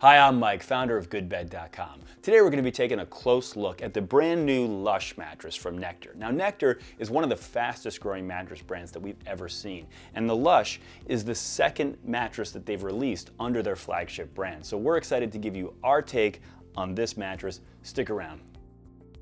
Hi, I'm Mike, founder of GoodBed.com. Today we're going to be taking a close look at the brand new Lush mattress from Nectar. Now, Nectar is one of the fastest growing mattress brands that we've ever seen, and the Lush is the second mattress that they've released under their flagship brand. So we're excited to give you our take on this mattress. Stick around.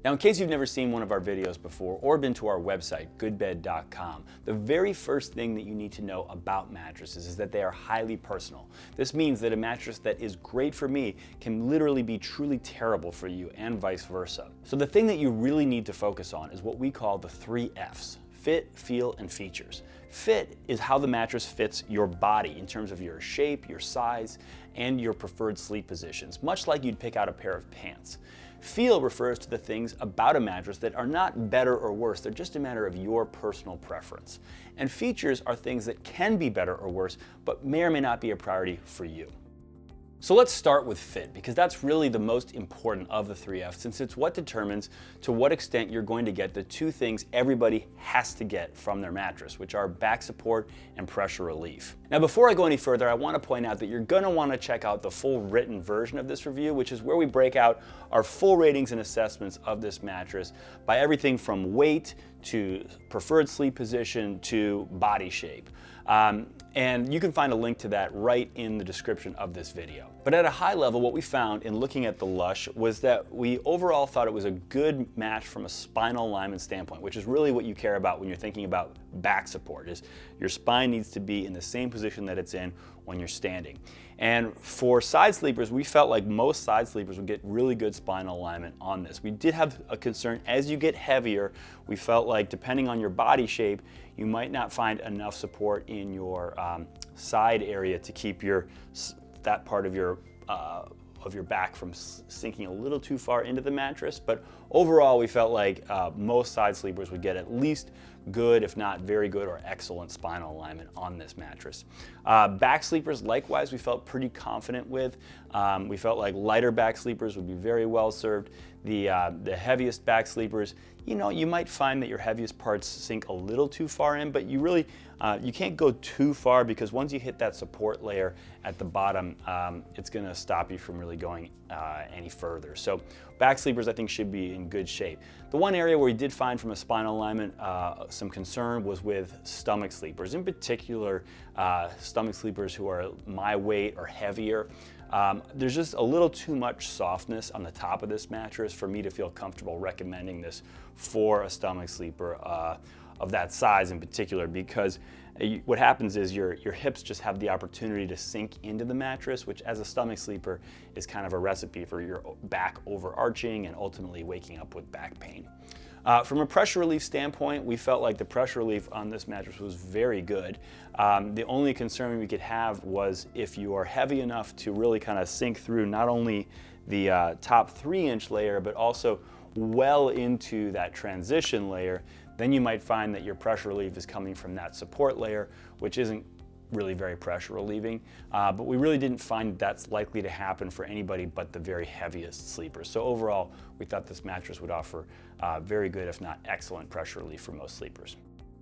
Now, in case you've never seen one of our videos before or been to our website, GoodBed.com, the very first thing that you need to know about mattresses is that they are highly personal. This means that a mattress that is great for me can literally be truly terrible for you and vice versa. So the thing that you really need to focus on is what we call the 3 Fs. Fit, feel, and features. Fit is how the mattress fits your body in terms of your shape, your size, and your preferred sleep positions, much like you'd pick out a pair of pants. Feel refers to the things about a mattress that are not better or worse, they're just a matter of your personal preference. And features are things that can be better or worse, but may or may not be a priority for you. So let's start with fit, because that's really the most important of the 3 Fs, since it's what determines to what extent you're going to get the 2 things everybody has to get from their mattress, which are back support and pressure relief. Now, before I go any further, I want to point out that you're going to want to check out the full written version of this review, which is where we break out our full ratings and assessments of this mattress by everything from weight to preferred sleep position to body shape. And you can find a link to that right in the description of this video. But at a high level, what we found in looking at the Lush was that we overall thought it was a good match from a spinal alignment standpoint, which is really what you care about when you're thinking about back support, is your spine needs to be in the same position that it's in when you're standing. And for side sleepers, we felt like most side sleepers would get really good spinal alignment on this. We did have a concern as you get heavier, we felt like depending on your body shape, you might not find enough support in your side area to keep that part of your back from sinking a little too far into the mattress. But overall, we felt like most side sleepers would get at least good, if not very good or excellent spinal alignment on this mattress. Back sleepers, likewise, we felt pretty confident with. We felt like lighter back sleepers would be very well served. The heaviest back sleepers, you might find that your heaviest parts sink a little too far in, but you can't go too far, because once you hit that support layer at the bottom, it's going to stop you from really going any further. So back sleepers, I think, should be in good shape. The one area where we did find from a spinal alignment some concern was with stomach sleepers, in particular stomach sleepers who are my weight or heavier. There's just a little too much softness on the top of this mattress for me to feel comfortable recommending this for a stomach sleeper of that size in particular, because what happens is your hips just have the opportunity to sink into the mattress, which as a stomach sleeper is kind of a recipe for your back overarching and ultimately waking up with back pain. From a pressure relief standpoint, we felt like the pressure relief on this mattress was very good. The only concern we could have was if you are heavy enough to really kind of sink through not only the top 3-inch layer, but also well into that transition layer, then you might find that your pressure relief is coming from that support layer, which isn't really very pressure relieving, but we really didn't find that's likely to happen for anybody but the very heaviest sleepers. So overall, we thought this mattress would offer very good, if not excellent, pressure relief for most sleepers.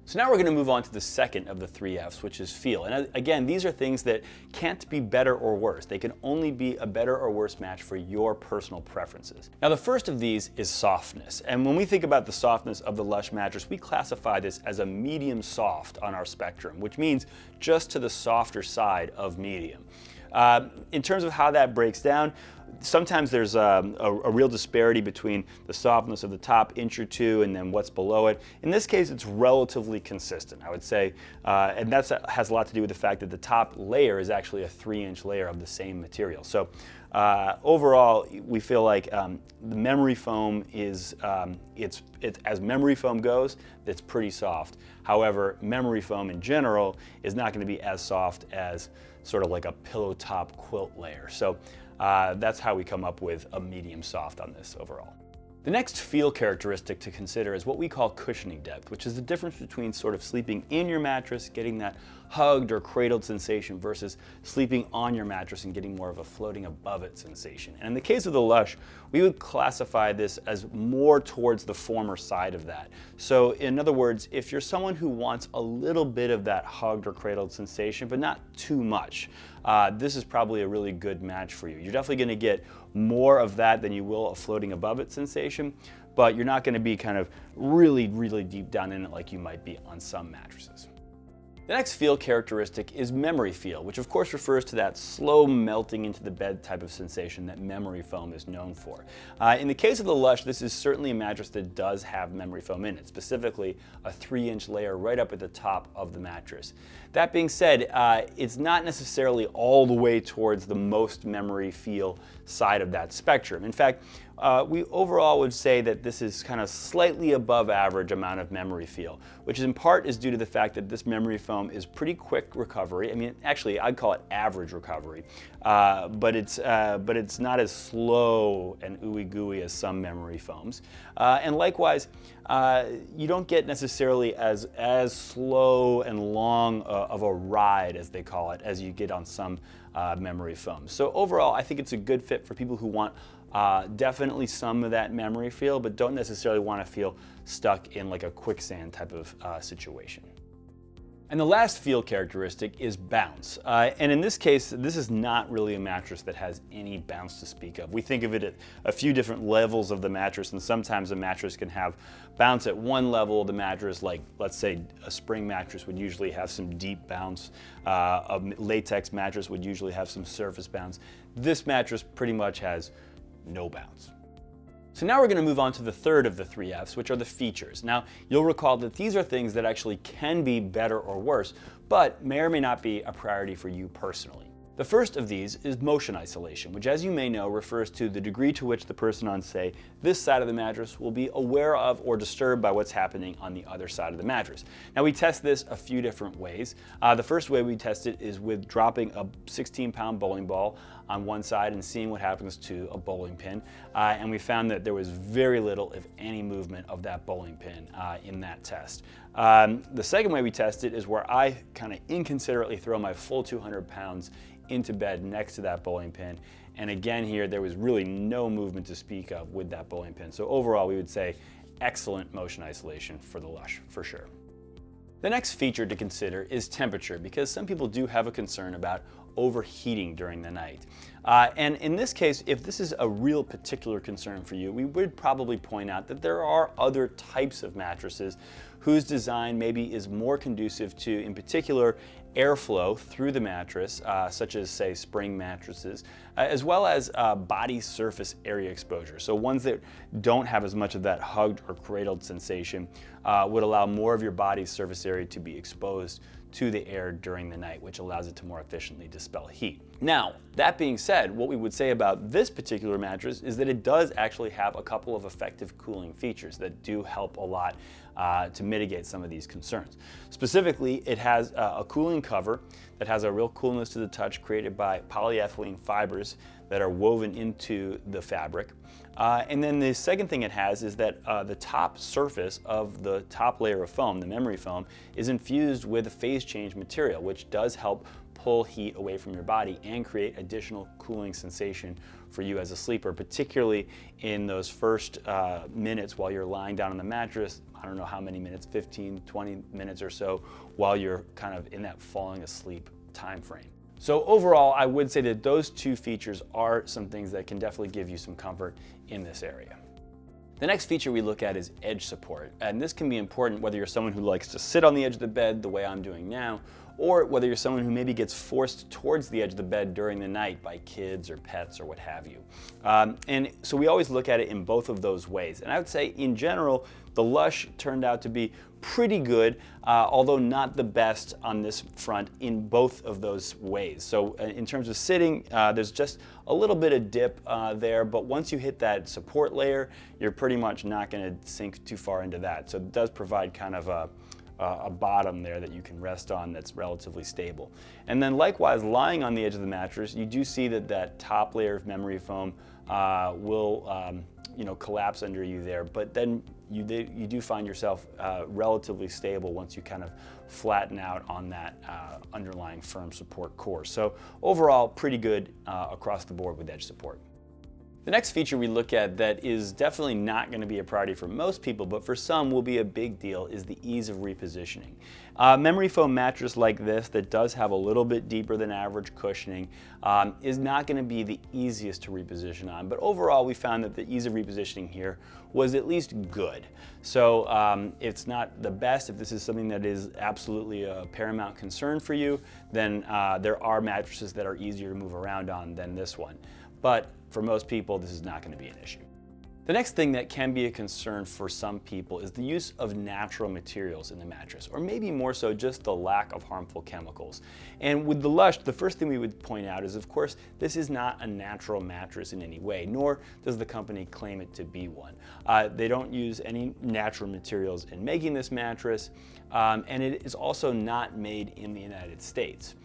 So now we're going to move on to the second of the 3 Fs, which is feel. And again, these are things that can't be better or worse. They can only be a better or worse match for your personal preferences. Now, the first of these is softness. And when we think about the softness of the Lush mattress, we classify this as a medium soft on our spectrum, which means just to the softer side of medium. In terms of how that breaks down, sometimes there's a real disparity between the softness of the top inch or two and then what's below it. In this case, it's relatively consistent, I would say, and that has a lot to do with the fact that the top layer is actually a 3-inch layer of the same material. So overall, we feel like the memory foam is, as memory foam goes, it's pretty soft. However, memory foam in general is not going to be as soft as sort of like a pillow top quilt layer. So that's how we come up with a medium soft on this overall. The next feel characteristic to consider is what we call cushioning depth, which is the difference between sort of sleeping in your mattress, getting that hugged or cradled sensation versus sleeping on your mattress and getting more of a floating above it sensation. And in the case of the Lush, we would classify this as more towards the former side of that. So in other words, if you're someone who wants a little bit of that hugged or cradled sensation, but not too much, this is probably a really good match for you. You're definitely going to get more of that than you will a floating above it sensation, but you're not going to be kind of really, really deep down in it like you might be on some mattresses. The next feel characteristic is memory feel, which of course refers to that slow melting into the bed type of sensation that memory foam is known for. In the case of the Lush, this is certainly a mattress that does have memory foam in it, specifically a 3-inch layer right up at the top of the mattress. That being said, it's not necessarily all the way towards the most memory feel side of that spectrum. In fact, we overall would say that this is kind of slightly above average amount of memory feel, which in part is due to the fact that this memory foam is pretty quick recovery. I mean, actually, I'd call it average recovery, but it's not as slow and ooey gooey as some memory foams. And likewise, you don't get necessarily as slow and long of a ride, as they call it, as you get on some memory foams. So overall, I think it's a good fit for people who want definitely some of that memory feel, but don't necessarily want to feel stuck in like a quicksand type of situation. And the last feel characteristic is bounce. And in this case, this is not really a mattress that has any bounce to speak of. We think of it at a few different levels of the mattress, and sometimes a mattress can have bounce at one level of the mattress, like let's say a spring mattress would usually have some deep bounce. A latex mattress would usually have some surface bounce. This mattress pretty much has no bounce. So now we're going to move on to the third of the 3 F's, which are the features. Now, you'll recall that these are things that actually can be better or worse, but may or may not be a priority for you personally. The first of these is motion isolation, which, as you may know, refers to the degree to which the person on, say, this side of the mattress will be aware of or disturbed by what's happening on the other side of the mattress. Now, we test this a few different ways. The first way we test it is with dropping a 16-pound bowling ball on one side and seeing what happens to a bowling pin. And we found that there was very little, if any, movement of that bowling pin in that test. The second way we test it is where I kind of inconsiderately throw my full 200 pounds into bed next to that bowling pin. And again here, there was really no movement to speak of with that bowling pin. So overall, we would say excellent motion isolation for the Lush, for sure. The next feature to consider is temperature, because some people do have a concern about overheating during the night. And in this case, if this is a real particular concern for you, we would probably point out that there are other types of mattresses whose design maybe is more conducive to, in particular, airflow through the mattress, such as, say, spring mattresses, as well as body surface area exposure. So ones that don't have as much of that hugged or cradled sensation would allow more of your body's surface area to be exposed to the air during the night, which allows it to more efficiently dispel heat. Now, that being said, what we would say about this particular mattress is that it does actually have a couple of effective cooling features that do help a lot to mitigate some of these concerns. Specifically, it has a cooling cover that has a real coolness to the touch created by polyethylene fibers that are woven into the fabric. And then the second thing it has is that the top surface of the top layer of foam, the memory foam, is infused with a phase change material, which does help pull heat away from your body and create additional cooling sensation for you as a sleeper, particularly in those first minutes while you're lying down on the mattress. I don't know how many minutes, 15, 20 minutes or so, while you're kind of in that falling asleep time frame. So overall, I would say that those two features are some things that can definitely give you some comfort in this area. The next feature we look at is edge support, and this can be important whether you're someone who likes to sit on the edge of the bed the way I'm doing now, or whether you're someone who maybe gets forced towards the edge of the bed during the night by kids or pets or what have you. And so we always look at it in both of those ways. And I would say in general, the Lush turned out to be pretty good, although not the best on this front in both of those ways. So in terms of sitting, there's just a little bit of dip there, but once you hit that support layer, you're pretty much not going to sink too far into that. So it does provide kind of a bottom there that you can rest on that's relatively stable. And then likewise, lying on the edge of the mattress, you do see that that top layer of memory foam will collapse under you there, but then you do find yourself relatively stable once you kind of flatten out on that underlying firm support core. So overall, pretty good across the board with edge support. The next feature we look at that is definitely not going to be a priority for most people, but for some will be a big deal, is the ease of repositioning. Memory foam mattress like this that does have a little bit deeper than average cushioning is not going to be the easiest to reposition on, but overall we found that the ease of repositioning here was at least good. So it's not the best. If this is something that is absolutely a paramount concern for you, then there are mattresses that are easier to move around on than this one. But for most people, this is not going to be an issue. The next thing that can be a concern for some people is the use of natural materials in the mattress, or maybe more so just the lack of harmful chemicals. And with the Lush, the first thing we would point out is, of course, this is not a natural mattress in any way, nor does the company claim it to be one. They don't use any natural materials in making this mattress, and it is also not made in the United States.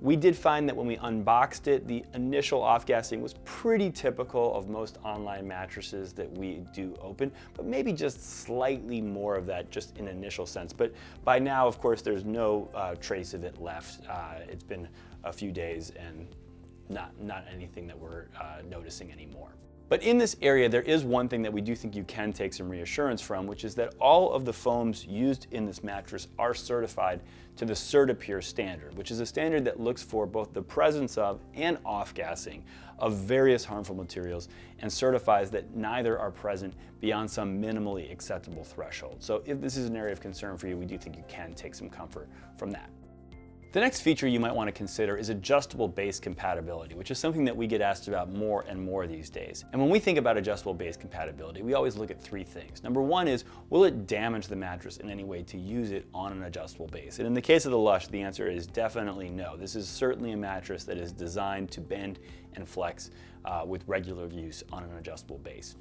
We did find that when we unboxed it, the initial off-gassing was pretty typical of most online mattresses that we do open, but maybe just slightly more of that just in initial sense. But by now, of course, there's no trace of it left. It's been a few days and not anything that we're noticing anymore. But in this area, there is one thing that we do think you can take some reassurance from, which is that all of the foams used in this mattress are certified to the CertiPure standard, which is a standard that looks for both the presence of and off-gassing of various harmful materials and certifies that neither are present beyond some minimally acceptable threshold. So if this is an area of concern for you, we do think you can take some comfort from that. The next feature you might want to consider is adjustable base compatibility, which is something that we get asked about more and more these days. And when we think about adjustable base compatibility, we always look at three things. Number one is, will it damage the mattress in any way to use it on an adjustable base? And in the case of the Lush, the answer is definitely no. This is certainly a mattress that is designed to bend and flex with regular use on an adjustable base.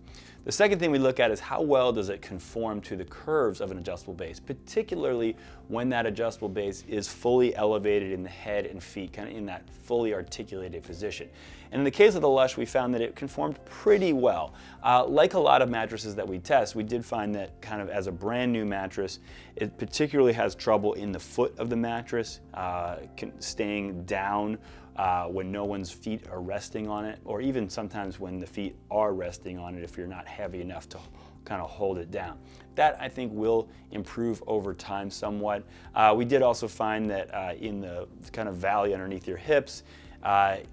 The second thing we look at is how well does it conform to the curves of an adjustable base, particularly when that adjustable base is fully elevated in the head and feet, kind of in that fully articulated position. And in the case of the Lush, we found that it conformed pretty well. Like a lot of mattresses that we test, we did find that kind of as a brand new mattress, it particularly has trouble in the foot of the mattress, staying down when no one's feet are resting on it, or even sometimes when the feet are resting on it if you're not heavy enough to kind of hold it down. That, I think, will improve over time somewhat. We did also find that in the kind of valley underneath your hips,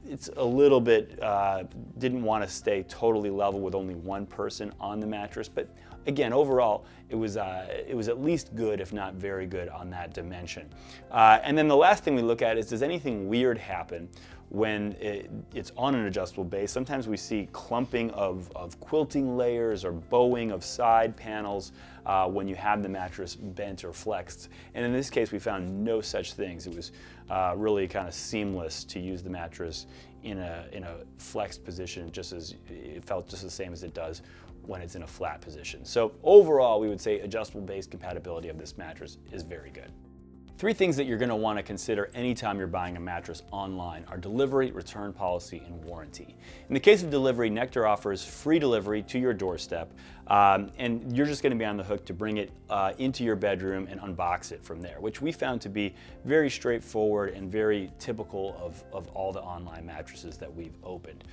it's a little bit, didn't want to stay totally level with only one person on the mattress, but again, overall, it was at least good, if not very good, on that dimension. And then the last thing we look at is, does anything weird happen when it's on an adjustable base? Sometimes we see clumping of quilting layers or bowing of side panels when you have the mattress bent or flexed. And in this case, we found no such things. It was really kind of seamless to use the mattress in a flexed position, just as it felt just the same as it does when it's in a flat position. So overall, we would say adjustable base compatibility of this mattress is very good. Three things that you're going to want to consider anytime you're buying a mattress online are delivery, return policy, and warranty. In the case of delivery, Nectar offers free delivery to your doorstep, and you're just going to be on the hook to bring it into your bedroom and unbox it from there, which we found to be very straightforward and very typical of all the online mattresses that we've opened.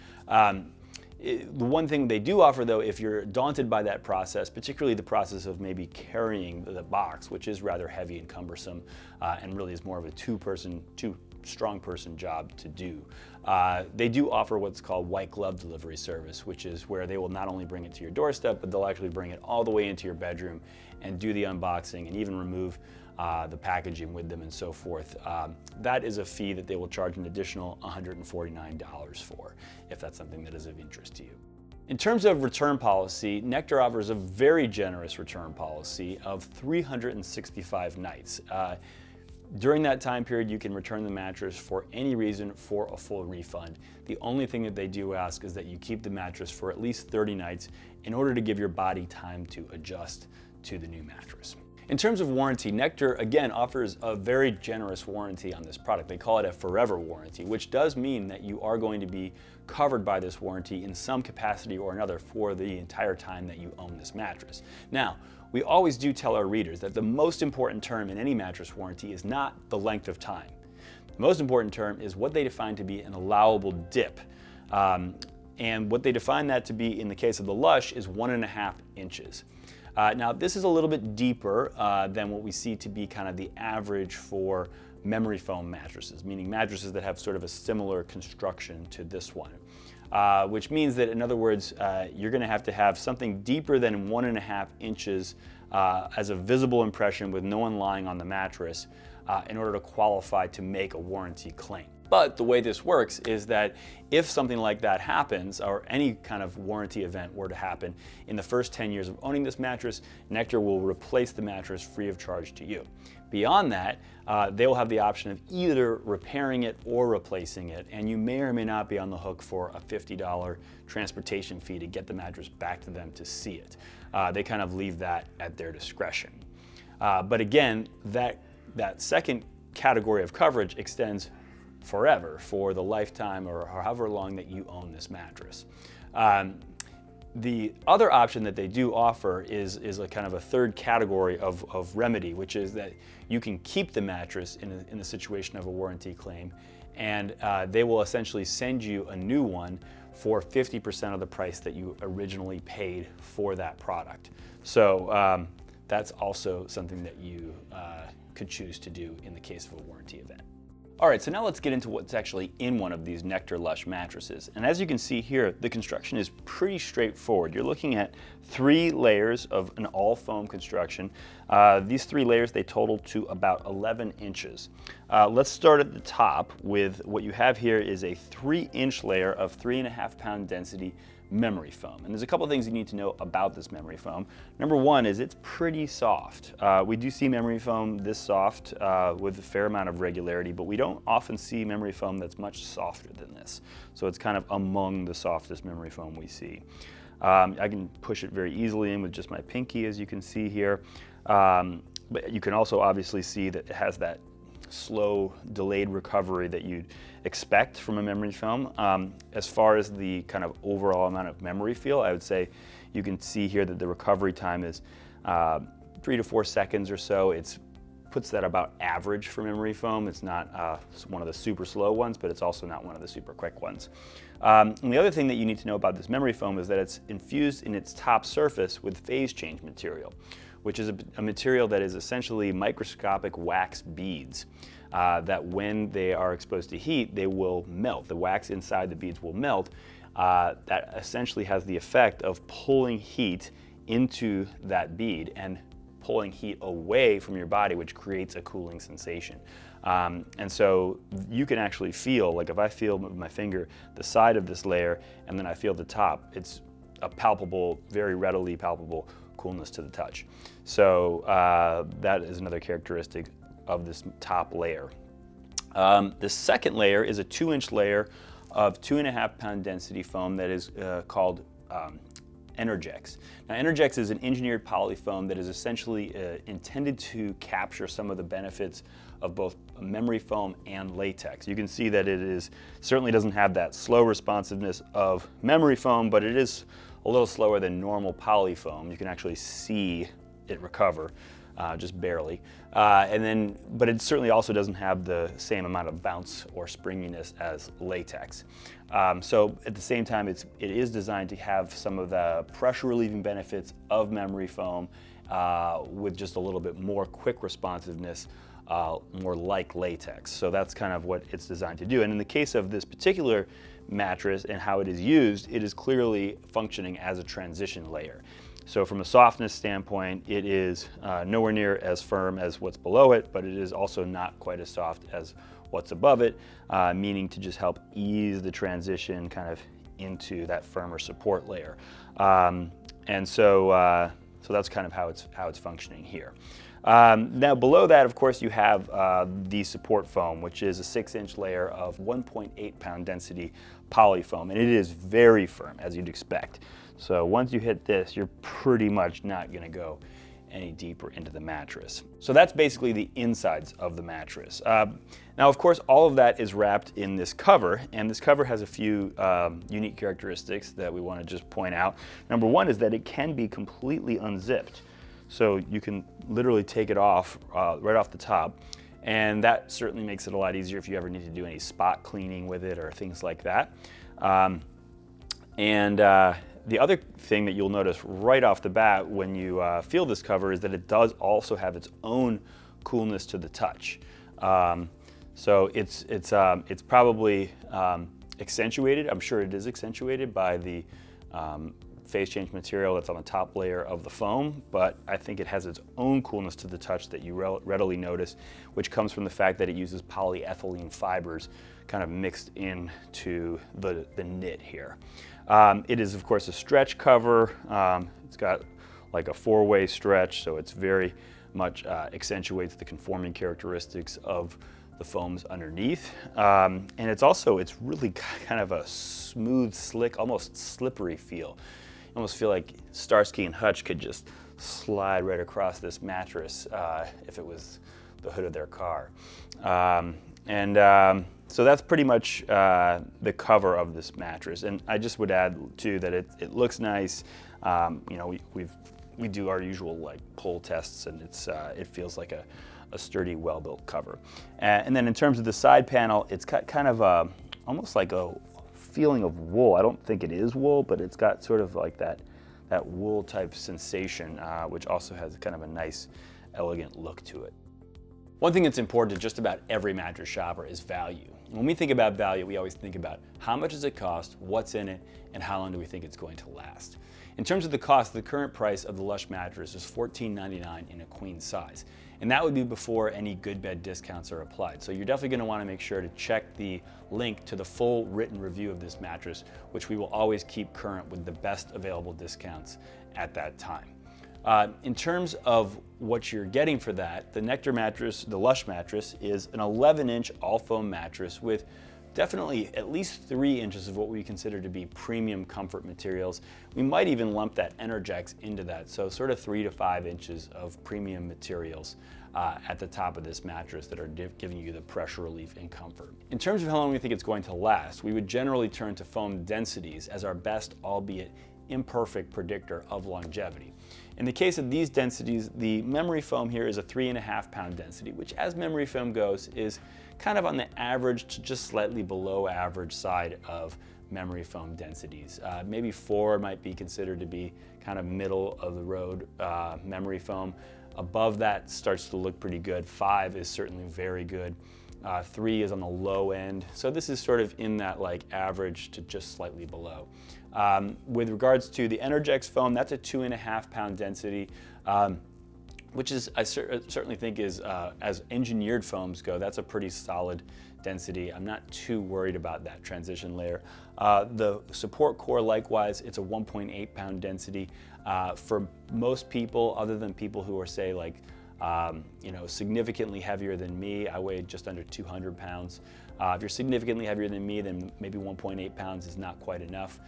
The one thing they do offer, though, if you're daunted by that process, particularly the process of maybe carrying the box, which is rather heavy and cumbersome and really is more of a two-strong person job to do, they do offer what's called white glove delivery service, which is where they will not only bring it to your doorstep, but they'll actually bring it all the way into your bedroom and do the unboxing and even remove the packaging with them and so forth. That is a fee that they will charge an additional $149 for, if that's something that is of interest to you. In terms of return policy, Nectar offers a very generous return policy of 365 nights. During that time period, you can return the mattress for any reason for a full refund. The only thing that they do ask is that you keep the mattress for at least 30 nights in order to give your body time to adjust to the new mattress. In terms of warranty, Nectar again offers a very generous warranty on this product. They call it a forever warranty, which does mean that you are going to be covered by this warranty in some capacity or another for the entire time that you own this mattress. Now, we always do tell our readers that the most important term in any mattress warranty is not the length of time. The most important term is what they define to be an allowable dip. And what they define that to be in the case of the Lush is 1.5 inches. Now this is a little bit deeper than what we see to be kind of the average for memory foam mattresses, meaning mattresses that have sort of a similar construction to this one. Which means that, in other words, you're going to have something deeper than 1.5 inches as a visible impression with no one lying on the mattress in order to qualify to make a warranty claim. But the way this works is that if something like that happens, or any kind of warranty event were to happen in the first 10 years of owning this mattress, Nectar will replace the mattress free of charge to you. Beyond that, they will have the option of either repairing it or replacing it, and you may or may not be on the hook for a $50 transportation fee to get the mattress back to them to see it. They kind of leave that at their discretion. But again, that second category of coverage extends forever, for the lifetime or however long that you own this mattress. The other option that they do offer is a kind of a third category of remedy, which is that you can keep the mattress in the situation of a warranty claim, and they will essentially send you a new one for 50% of the price that you originally paid for that product. So that's also something that you could choose to do in the case of a warranty event. All right, so now let's get into what's actually in one of these Nectar Lush mattresses. And as you can see here, the construction is pretty straightforward. You're looking at 3 layers of an all foam construction. These 3 layers, they total to about 11 inches. Let's start at the top with what you have here is a 3-inch layer of 3.5 pound density memory foam. And there's a couple of things you need to know about this memory foam. Number one is it's pretty soft. We do see memory foam this soft with a fair amount of regularity, but we don't often see memory foam that's much softer than this. So it's kind of among the softest memory foam we see. I can push it very easily in with just my pinky, as you can see here. But you can also obviously see that it has that slow, delayed recovery that you'd expect from a memory foam. As far as the kind of overall amount of memory feel, I would say you can see here that the recovery time is 3 to 4 seconds or so. It puts that about average for memory foam. It's not one of the super slow ones, but it's also not one of the super quick ones. And the other thing that you need to know about this memory foam is that it's infused in its top surface with phase change material, which is a material that is essentially microscopic wax beads that when they are exposed to heat, they will melt. The wax inside the beads will melt. That essentially has the effect of pulling heat into that bead and pulling heat away from your body, which creates a cooling sensation. And so you can actually feel, like if I feel with my finger the side of this layer and then I feel the top, it's a palpable, very readily palpable coolness to the touch. So that is another characteristic of this top layer. The second layer is a 2-inch layer of 2.5 pound density foam that is called Energex. Now Energex is an engineered polyfoam that is essentially intended to capture some of the benefits of both memory foam and latex. You can see that it certainly doesn't have that slow responsiveness of memory foam, but it is a little slower than normal polyfoam. You can actually see it recover, just barely. But it certainly also doesn't have the same amount of bounce or springiness as latex. So at the same time, it is designed to have some of the pressure relieving benefits of memory foam with just a little bit more quick responsiveness, more like latex. So that's kind of what it's designed to do. And in the case of this particular mattress and how it is used, it is clearly functioning as a transition layer. So from a softness standpoint, it is nowhere near as firm as what's below it, but it is also not quite as soft as what's above it, meaning to just help ease the transition kind of into that firmer support layer. So that's kind of how it's functioning here. Now below that, of course, you have the support foam, which is a 6-inch layer of 1.8 pound density polyfoam, and it is very firm, as you'd expect. So once you hit this, you're pretty much not going to go any deeper into the mattress. So that's basically the insides of the mattress. Now, of course, all of that is wrapped in this cover, and this cover has a few unique characteristics that we want to just point out. Number one is that it can be completely unzipped. So you can literally take it off right off the top, and that certainly makes it a lot easier if you ever need to do any spot cleaning with it or things like that. The other thing that you'll notice right off the bat when you feel this cover is that it does also have its own coolness to the touch. So it's probably accentuated. I'm sure it is accentuated by the phase change material that's on the top layer of the foam, but I think it has its own coolness to the touch that you readily notice, which comes from the fact that it uses polyethylene fibers kind of mixed into the knit here. It is, of course, a stretch cover. It's got like a four-way stretch, so it's very much accentuates the conforming characteristics of the foams underneath. And it's really kind of a smooth, slick, almost slippery feel. You almost feel like Starsky and Hutch could just slide right across this mattress if it was the hood of their car. So that's pretty much the cover of this mattress. And I just would add too that it looks nice. You know, we do our usual like pull tests, and it feels like a sturdy, well-built cover. And then in terms of the side panel, it's got kind of almost like a feeling of wool. I don't think it is wool, but it's got sort of like that wool type sensation, which also has kind of a nice, elegant look to it. One thing that's important to just about every mattress shopper is value. When we think about value, we always think about how much does it cost, what's in it, and how long do we think it's going to last. In terms of the cost, the current price of the Lush mattress is $14.99 in a queen size. And that would be before any GoodBed discounts are applied. So you're definitely going to want to make sure to check the link to the full written review of this mattress, which we will always keep current with the best available discounts at that time. In terms of what you're getting for that, the Nectar mattress, the Lush mattress, is an 11-inch all-foam mattress with definitely at least 3 inches of what we consider to be premium comfort materials. We might even lump that Energix into that, so sort of 3 to 5 inches of premium materials at the top of this mattress that are giving you the pressure relief and comfort. In terms of how long we think it's going to last, we would generally turn to foam densities as our best, albeit imperfect, predictor of longevity. In the case of these densities, the memory foam here is a 3.5 pound density, which as memory foam goes is kind of on the average to just slightly below average side of memory foam densities. Maybe 4 might be considered to be kind of middle of the road memory foam. Above that starts to look pretty good. 5 is certainly very good. 3 is on the low end. So this is sort of in that like average to just slightly below. With regards to the Energix foam, that's a 2.5 pound density, which is, I certainly think is, as engineered foams go, that's a pretty solid density. I'm not too worried about that transition layer. The support core, likewise, it's a 1.8 pound density. For most people, other than people who are, say, like, you know, significantly heavier than me, I weigh just under 200 pounds. If you're significantly heavier than me, then maybe 1.8 pounds is not quite enough.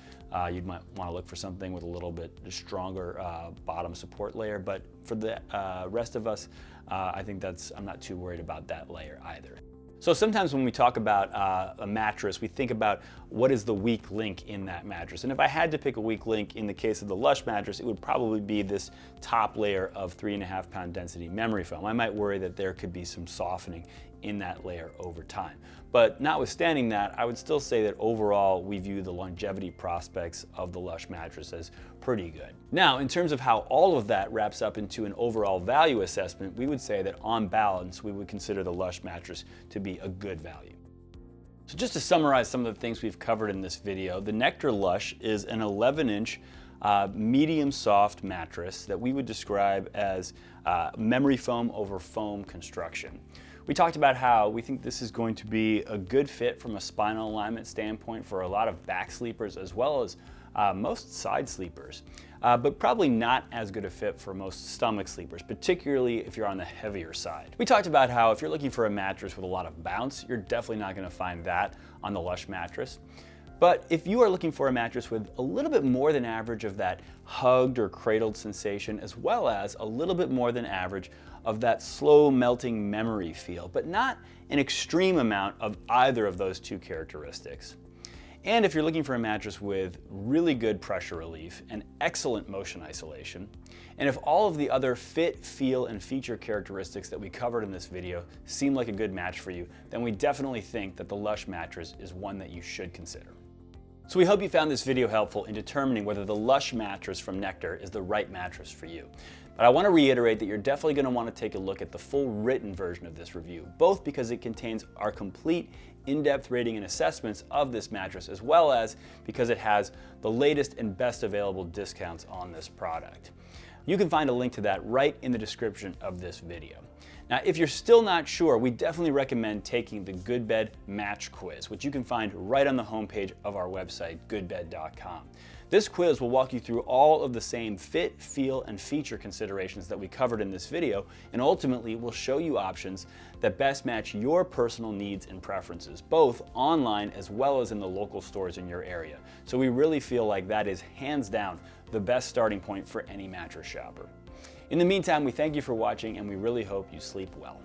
You might want to look for something with a little bit stronger bottom support layer, but for the rest of us, I think I'm not too worried about that layer either. So sometimes when we talk about a mattress, we think about what is the weak link in that mattress. And if I had to pick a weak link in the case of the Lush mattress, it would probably be this top layer of 3.5 pound density memory foam. I might worry that there could be some softening in that layer over time. But notwithstanding that, I would still say that overall we view the longevity prospects of the Lush mattress as pretty good. Now, in terms of how all of that wraps up into an overall value assessment, we would say that on balance, we would consider the Lush mattress to be a good value. So just to summarize some of the things we've covered in this video, the Nectar Lush is an 11-inch medium soft mattress that we would describe as memory foam over foam construction. We talked about how we think this is going to be a good fit from a spinal alignment standpoint for a lot of back sleepers as well as most side sleepers, but probably not as good a fit for most stomach sleepers, particularly if you're on the heavier side. We talked about how if you're looking for a mattress with a lot of bounce, you're definitely not going to find that on the Lush mattress. But if you are looking for a mattress with a little bit more than average of that hugged or cradled sensation, as well as a little bit more than average of that slow melting memory feel, but not an extreme amount of either of those two characteristics. And if you're looking for a mattress with really good pressure relief and excellent motion isolation, and if all of the other fit, feel, and feature characteristics that we covered in this video seem like a good match for you, then we definitely think that the Lush mattress is one that you should consider. So we hope you found this video helpful in determining whether the Lush mattress from Nectar is the right mattress for you. But I want to reiterate that you're definitely going to want to take a look at the full written version of this review, both because it contains our complete in-depth rating and assessments of this mattress, as well as because it has the latest and best available discounts on this product. You can find a link to that right in the description of this video. Now, if you're still not sure, we definitely recommend taking the GoodBed Match Quiz, which you can find right on the homepage of our website, GoodBed.com. This quiz will walk you through all of the same fit, feel, and feature considerations that we covered in this video, and ultimately will show you options that best match your personal needs and preferences, both online as well as in the local stores in your area. So we really feel like that is hands down the best starting point for any mattress shopper. In the meantime, we thank you for watching and we really hope you sleep well.